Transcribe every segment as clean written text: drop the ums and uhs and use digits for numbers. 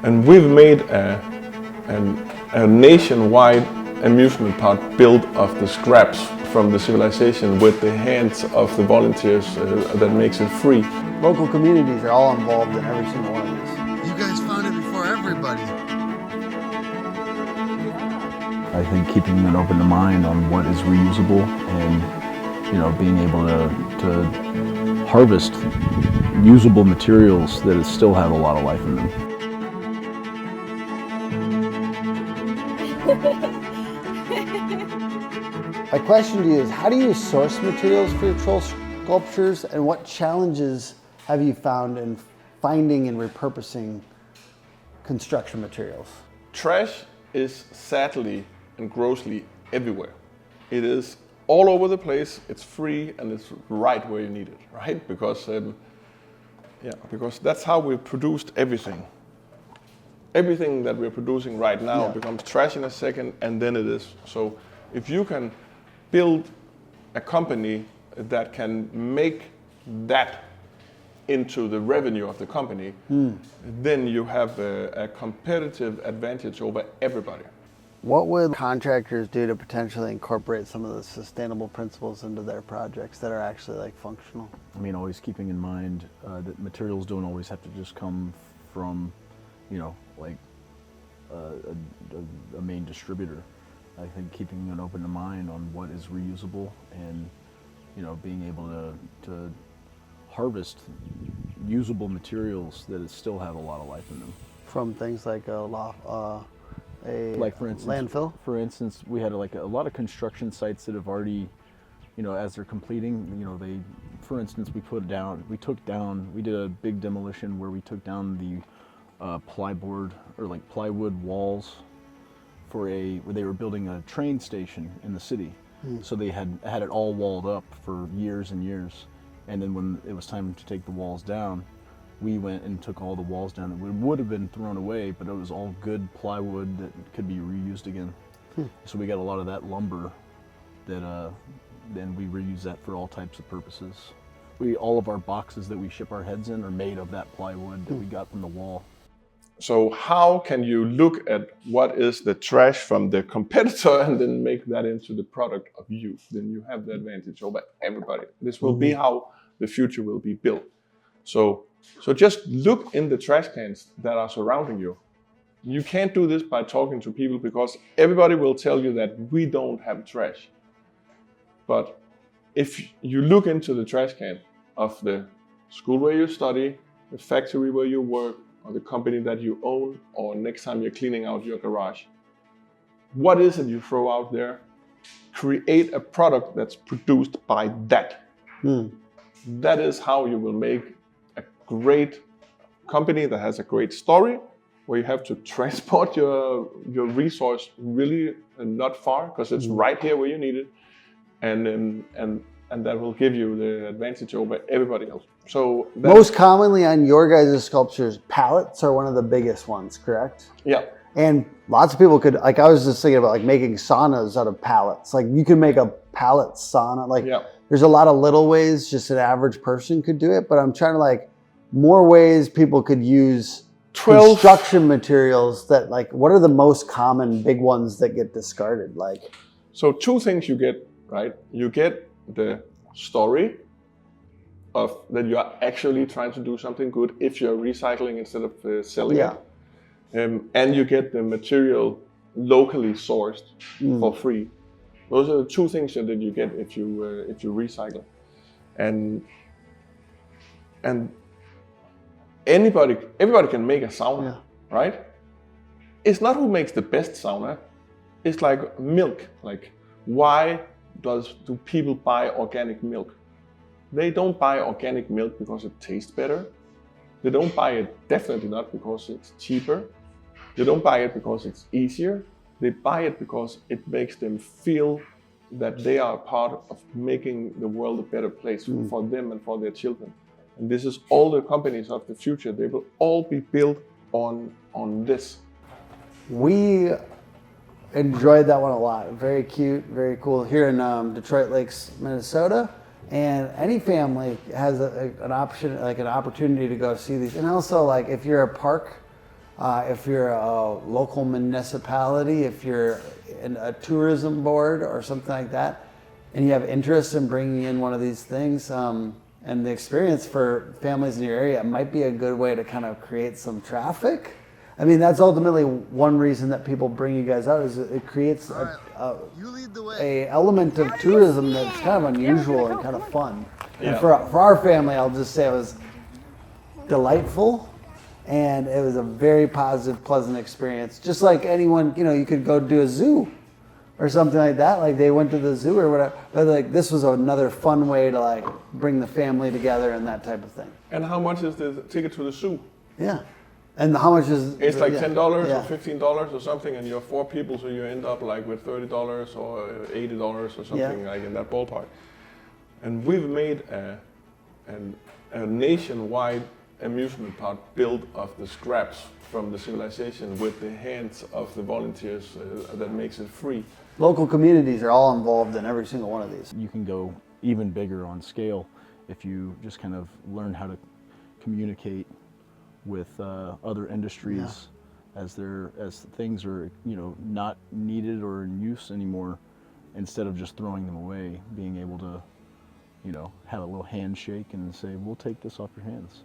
And we've made a nationwide amusement park built of the scraps from the civilization with the hands of the volunteers that makes it free. Local communities are all involved in every single one of these. You guys found it before everybody. I think keeping an open mind on what is reusable and, being able to harvest usable materials that still have a lot of life in them. My question to you is, how do you source materials for your troll sculptures, and what challenges have you found in finding and repurposing construction materials? Trash is sadly and grossly everywhere. It is all over the place, it's free, and it's right where you need it, right? Because that's how we've produced everything. Everything that we're producing right now becomes trash in a second, and then it is. So if you can build a company that can make that into the revenue of the company, then you have a competitive advantage over everybody. What would contractors do to potentially incorporate some of the sustainable principles into their projects that are actually functional? I mean, always keeping in mind that materials don't always have to just come from, a main distributor. I think keeping an open mind on what is reusable and, being able to harvest usable materials that still have a lot of life in them. From things like Like for instance, landfill? For instance, we had a lot of construction sites that have already, as they're completing, for instance, we did a big demolition where we took down the plywood walls where they were building a train station in the city. So they had it all walled up for years and years. And then when it was time to take the walls down, we went and took all the walls down that would have been thrown away, but it was all good plywood that could be reused again. So we got a lot of that lumber that then we reuse that for all types of purposes. All of our boxes that we ship our heads in are made of that plywood that we got from the wall. So how can you look at what is the trash from the competitor and then make that into the product of you? Then you have the advantage over everybody. This will be how the future will be built. So just look in the trash cans that are surrounding you. You can't do this by talking to people because everybody will tell you that we don't have trash. But if you look into the trash can of the school where you study, the factory where you work, or the company that you own, or next time you're cleaning out your garage, what is it you throw out there? Create a product that's produced by that. That is how you will make a great company that has a great story, where you have to transport your resource really not far, because it's right here where you need it, and that will give you the advantage over everybody else. So most commonly on your guys' sculptures, pallets are one of the biggest ones, correct? Yeah. And lots of people could, I was just thinking about making saunas out of pallets. You can make a pallet sauna. There's a lot of little ways just an average person could do it, but I'm trying to more ways people could use construction materials that what are the most common big ones that get discarded? So two things you get, right? You get the story of that you are actually trying to do something good if you're recycling instead of selling it. And you get the material locally sourced for free. Those are the two things that you get if you recycle. And everybody can make a sauna, right? It's not who makes the best sauna. It's like milk. Why do people buy organic milk? They don't buy organic milk because it tastes better. They don't buy it definitely not because it's cheaper. They don't buy it because it's easier. They buy it because it makes them feel that they are a part of making the world a better place for them and for their children. And this is all the companies of the future. They will all be built on this. We enjoyed that one a lot. Very cute, very cool. Here in Detroit Lakes, Minnesota. And any family has an opportunity to go see these. And also, if you're a park If you're a local municipality, if you're in a tourism board or something like that, and you have interest in bringing in one of these things, and the experience for families in your area, it might be a good way to kind of create some traffic. I mean, that's ultimately one reason that people bring you guys out, is it creates a element of tourism that's kind of unusual and kind of fun. Yeah. And for our family, I'll just say it was delightful, and it was a very positive, pleasant experience. Just like anyone, you could go do a zoo or something like that. Like they went to the zoo or whatever. But like this was another fun way to like bring the family together and that type of thing. And how much is the ticket to the zoo? Yeah. And how much is it's like $10 or $15 or something, and you're 4 people, so you end up like with $30 or $80 or something like in that ballpark. And we've made a nationwide amusement park built of the scraps from the civilization with the hands of the volunteers that makes it free. Local communities are all involved in every single one of these. You can go even bigger on scale if you just kind of learn how to communicate with other industries as things are not needed or in use anymore. Instead of just throwing them away, being able to have a little handshake and say, we'll take this off your hands.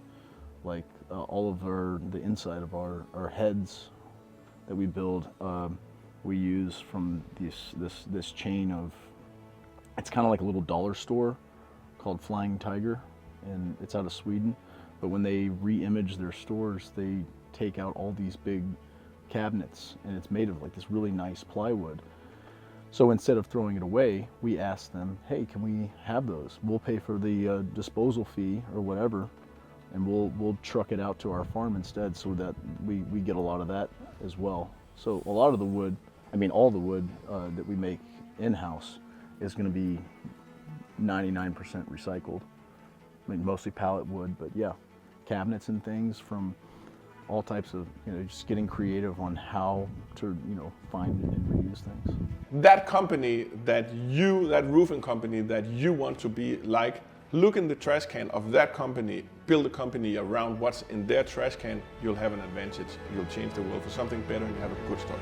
Like all of the inside of our heads that we build, we use from this chain of, it's kind of like a little dollar store called Flying Tiger, and it's out of Sweden. But when they re-image their stores, they take out all these big cabinets, and it's made of like this really nice plywood. So instead of throwing it away, we asked them, hey, can we have those? We'll pay for the disposal fee or whatever, and we'll truck it out to our farm instead, so that we get a lot of that as well. So a lot of the wood, all the wood that we make in-house is going to be 99% recycled. Mostly pallet wood, but yeah, cabinets and things from all types of, just getting creative on how to, find and reuse things. That company that roofing company that you want to be like, look in the trash can of that company, build a company around what's in their trash can, you'll have an advantage. You'll change the world for something better, and you have a good story.